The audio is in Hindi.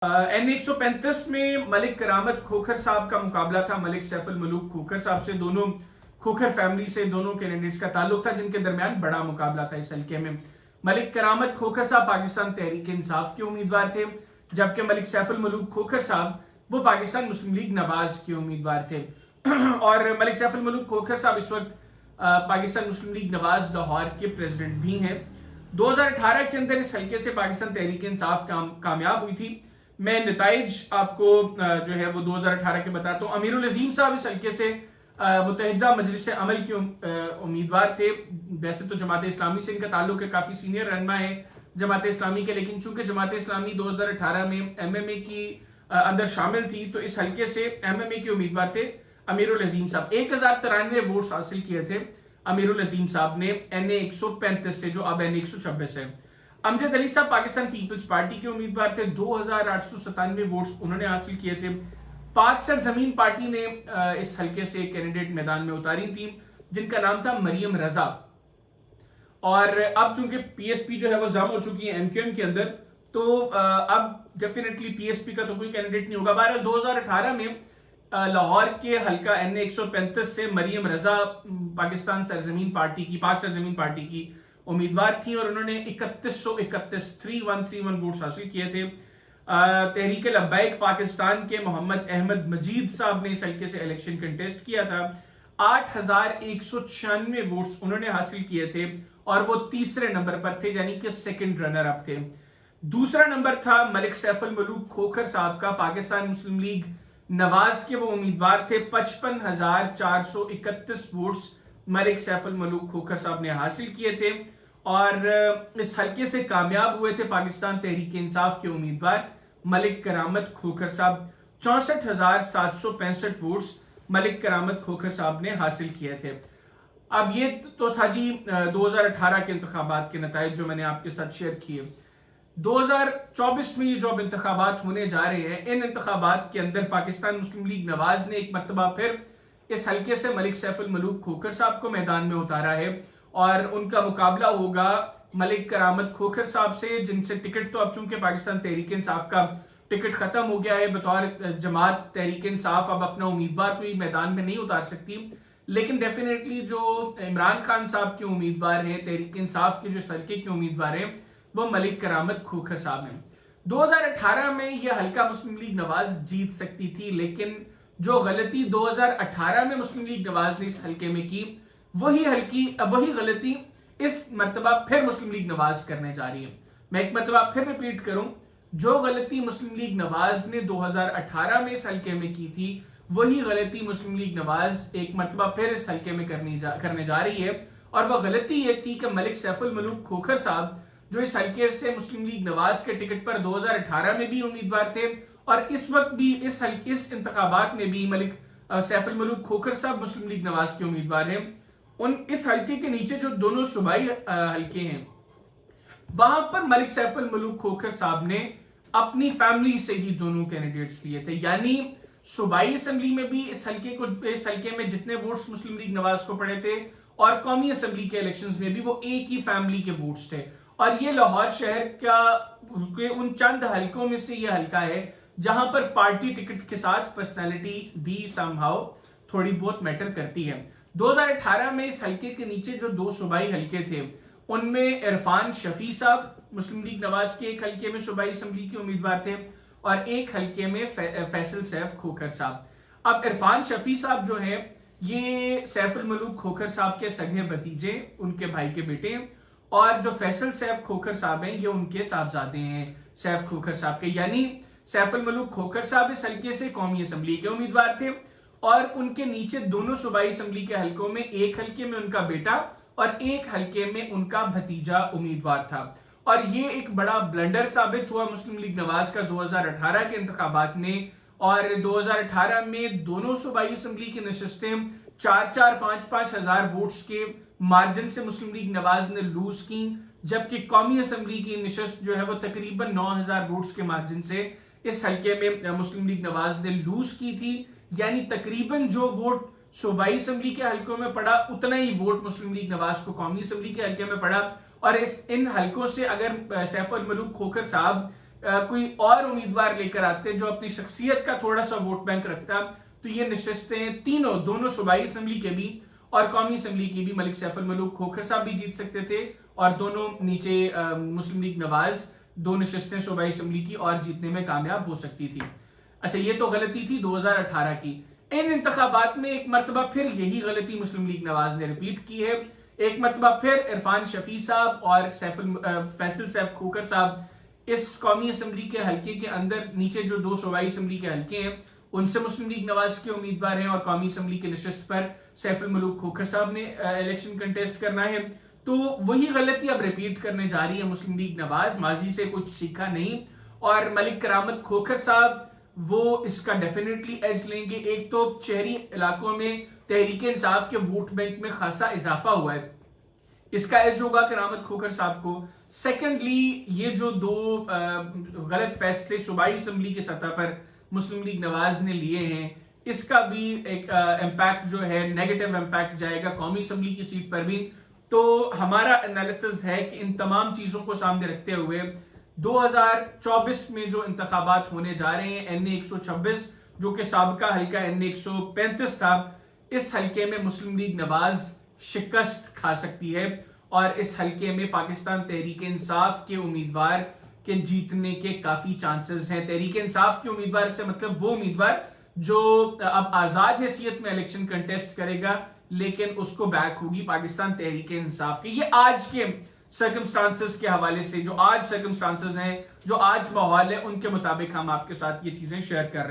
N135 में मलिक करामत खोखर साहब का मुकाबला था मलिक सैफुल मलूक खोखर साहब से। दोनों खोखर फैमिली से दोनों कैंडिडेट्स का ताल्लुक था, जिनके दरमियान बड़ा मुकाबला था इस हल्के में। मलिक करामत खोखर साहब पाकिस्तान तहरीक इंसाफ के उम्मीदवार थे, जबकि मलिक सैफुल मलूक खोखर साहब वो पाकिस्तान मुस्लिम लीग नवाज के उम्मीदवार थे। और मलिक सैफुल मलूक खोखर साहब इस वक्त पाकिस्तान मुस्लिम लीग नवाज लाहौर के प्रेसिडेंट भी हैं। 2018 के अंदर इस हल्के से पाकिस्तान तहरीक इंसाफ कामयाब हुई थी। मैं नताइज आपको जो है वो 2018 के बताता हूँ। अमीरुल अजीम साहब इस हल्के से मुत्तहिदा मजलिस अमल के उम्मीदवार थे। वैसे तो जमात इस्लामी से इनका ताल्लुक है, काफी सीनियर रहनुमा है जमात इस्लामी के, लेकिन चूंकि जमात इस्लामी 2018 में MMA की अंदर शामिल थी, तो इस हल्के से MMA के उम्मीदवार थे अमीरुल अजीम साहब। 1093 वोट हासिल किए थे अमीरुल अजीम साहब ने NA135 से, जो अब NA126 है। अमजद अली साहब पाकिस्तान पीपल्स पार्टी के उम्मीदवार थे। 2897 वोट्स उन्होंने हासिल किए थे। पाक सरजमीन पार्टी ने इस हल्के से एक कैंडिडेट मैदान में उतारी थी, जिनका नाम था मरियम रजा। और अब चूंकि PSP जो है वो जम हो चुकी है MQM के अंदर, तो अब डेफिनेटली PSP का तो कोई कैंडिडेट नहीं होगा। बहरहाल 2018 में लाहौर के हल्का NA135 से मरियम रजा पाकिस्तान सरजमीन पार्टी की, पाक सरजमीन पार्टी की उम्मीदवार थी, और उन्होंने 3131 वोट्स हासिल किए थे। तहरीक लब्बैक पाकिस्तान के मोहम्मद अहमद मजीद साहब ने इस हल्के से इलेक्शन कंटेस्ट किया था। 8196 वोट्स उन्होंने हासिल किए थे, और वो तीसरे नंबर पर थे, यानी कि सेकंड रनर अप थे। दूसरा नंबर था मलिक सैफुल मलूक खोखर साहब का, पाकिस्तान मुस्लिम लीग नवाज के वो उम्मीदवार थे। 55,431 वोट्स मलिक सैफुल मलूक खोखर साहब ने हासिल किए थे, और इस हल्के से कामयाब हुए थे पाकिस्तान तहरीक इंसाफ के उम्मीदवार मलिक करामत खोखर साहब। 64,765 वोट्स मलिक करामत खोखर साहब ने हासिल किए थे। अब ये तो था जी 2018 के इंतखाबात के नताइज जो मैंने आपके साथ शेयर किए। 2024 में ये जो अब इंतखाबात होने जा रहे हैं, इन इंतखाबात के अंदर पाकिस्तान मुस्लिम लीग नवाज ने एक मरतबा फिर इस हल्के से मलिक सैफुल मलूक खोखर साहब को मैदान में उतारा है, और उनका मुकाबला होगा मलिक करामत खोखर साहब से, जिनसे टिकट तो अब चूंकि पाकिस्तान तहरीक इंसाफ का टिकट खत्म हो गया है, बतौर जमात तहरीक इंसाफ अब अपना उम्मीदवार कोई मैदान में नहीं उतार सकती, लेकिन डेफिनेटली जो इमरान खान साहब के उम्मीदवार हैं, तहरीक इंसाफ के जो हल्के के उम्मीदवार हैं, वो मलिक करामत खोखर साहब हैं। 2018 में यह हल्का मुस्लिम लीग नवाज जीत सकती थी, लेकिन जो गलती 2018 में मुस्लिम लीग नवाज ने इस हल्के में की, वही गलती इस मर्तबा फिर मुस्लिम लीग नवाज करने जा रही है। मैं एक मर्तबा फिर रिपीट करूं, जो गलती मुस्लिम लीग नवाज ने 2018 में इस हल्के में की थी, वही गलती मुस्लिम लीग नवाज एक मर्तबा फिर इस हल्के में करने जा रही है। और वह गलती ये थी कि मलिक सैफुल मलूक खोखर साहब, जो इस हल्के से मुस्लिम लीग नवाज के टिकट पर 2018 में भी उम्मीदवार थे, और इस वक्त भी इस इंतखाबात में भी मलिक सैफुल मलूक खोखर साहब मुस्लिम लीग नवाज के उम्मीदवार हैं। इस हल्के के नीचे जो दोनों सूबाई हल्के हैं, वहां पर मलिक सैफुल मलूक खोखर साहब ने अपनी फैमिली से ही दोनों कैंडिडेट्स लिए थे, यानी सूबाई असेंबली में भी इस हल्के में जितने वोट्स मुस्लिम लीग नवाज को पड़े थे, और कौमी असेंबली के इलेक्शंस में भी वो एक ही फैमिली के वोट्स थे। और ये लाहौर शहर के उन चंद हल्कों में से ये हल्का है जहां पर पार्टी टिकट के साथ पर्सनैलिटी भी समहाउ थोड़ी बहुत मैटर करती है। 2018 में इस हल्के के नीचे जो दो सूबाई हल्के थे, उनमें इरफान शफी साहब मुस्लिम लीग नवाज के एक हल्के में सूबाई असेंबली के उम्मीदवार थे, और एक हल्के में फैसल सैफ खोखर साहब। अब इरफान शफी साहब जो है, ये सैफुल मलूक खोखर साहब के सगे भतीजे, उनके भाई के बेटे, और जो फैसल सैफ खोखर साहब हैं, ये उनके साहबजादे हैं सैफ खोखर साहब के। यानी सैफुल मलूक खोखर साहब इस हल्के से कौमी असेंबली के उम्मीदवार थे, और उनके नीचे दोनों सूबाई असेंबली के हल्कों में, एक हल्के में उनका बेटा और एक हल्के में उनका भतीजा उम्मीदवार था। और ये एक बड़ा ब्लंडर साबित हुआ मुस्लिम लीग नवाज का 2018 के इंतखाबात में। और 2018 में दोनों सूबाई असेंबली की नशिस्तें 4-5 हजार वोट्स के मार्जिन से मुस्लिम लीग नवाज ने लूज की, जबकि कौमी असेंबली की नशिस्त जो है वो तकरीबन 9000 वोट्स के मार्जिन से इस हल्के में मुस्लिम लीग नवाज ने लूज की थी। यानी तकरीबन जो वोट सूबाई असेंबली के हल्कों में पड़ा, उतना ही वोट मुस्लिम लीग नवाज को कौमी असेंबली के हल्के में पड़ा। और इन हल्कों से अगर सैफुल मलूक खोखर साहब कोई और उम्मीदवार लेकर आते जो अपनी शख्सियत का थोड़ा सा वोट बैंक रखता, तो ये नशस्तें दोनों सूबाई असम्बली के भी और कौमी असम्बली की भी मलिक सैफ मलूक खोखर साहब भी जीत सकते थे, और दोनों नीचे मुस्लिम लीग नवाज 2 नशस्तें सूबाई असम्बली की और जीतने में कामयाब हो सकती थी। अच्छा, ये तो गलती थी 2018 की। इन इंतखाबात में एक मरतबा फिर यही गलती मुस्लिम लीग नवाज ने रिपीट की है। एक मरतबा फिर इरफान शफी साहब और फैसल सैफ खोखर साहब इस कौमी असम्बली के हल्के के अंदर नीचे जो 2 सूबाई असम्बली के हल्के हैं उनसे मुस्लिम लीग नवाज के उम्मीदवार हैं, और कौमी असम्बली के नशस्त पर सैफ मलूक खोखर साहब ने इलेक्शन कंटेस्ट करना है। तो वही गलती अब रिपीट करने जा रही है मुस्लिम लीग नवाज, माजी से कुछ सीखा नहीं, और मलिक करामत खोखर साहब वो इसका डेफिनेटली एज लेंगे। एक तो शहरी इलाकों में तहरीक इंसाफ के वोट बैंक में खासा इजाफा हुआ है, इसका एज होगा करामत खोखर साहब को। सेकेंडली, ये जो 2 गलत फैसले सूबाई असम्बली की सतह पर मुस्लिम लीग नवाज ने लिए हैं, इसका भी एक इम्पैक्ट जो है नेगेटिव इम्पैक्ट जाएगा कौमी असम्बली की सीट पर भी। तो हमारा एनालिसिस है कि इन तमाम चीजों को सामने रखते हुए 2024 में जो इंतखाबात होने जा रहे हैं, NA 126 जो कि साबका हल्का NA 135 था, इस हल्के में मुस्लिम लीग नवाज शिकस्त खा सकती है, और इस हल्के में पाकिस्तान तहरीक इंसाफ के उम्मीदवार के जीतने के काफी चांसेस हैं। तहरीक इंसाफ के उम्मीदवार से मतलब वो उम्मीदवार जो अब आजाद हैसियत में इलेक्शन कंटेस्ट करेगा, लेकिन उसको बैक होगी पाकिस्तान तहरीक इंसाफ की। ये आज के सर्कमस्टांसेस के हवाले से, जो आज सर्कमस्टांसेस हैं, जो आज माहौल है, उनके मुताबिक हम आपके साथ ये चीजें शेयर कर रहे हैं।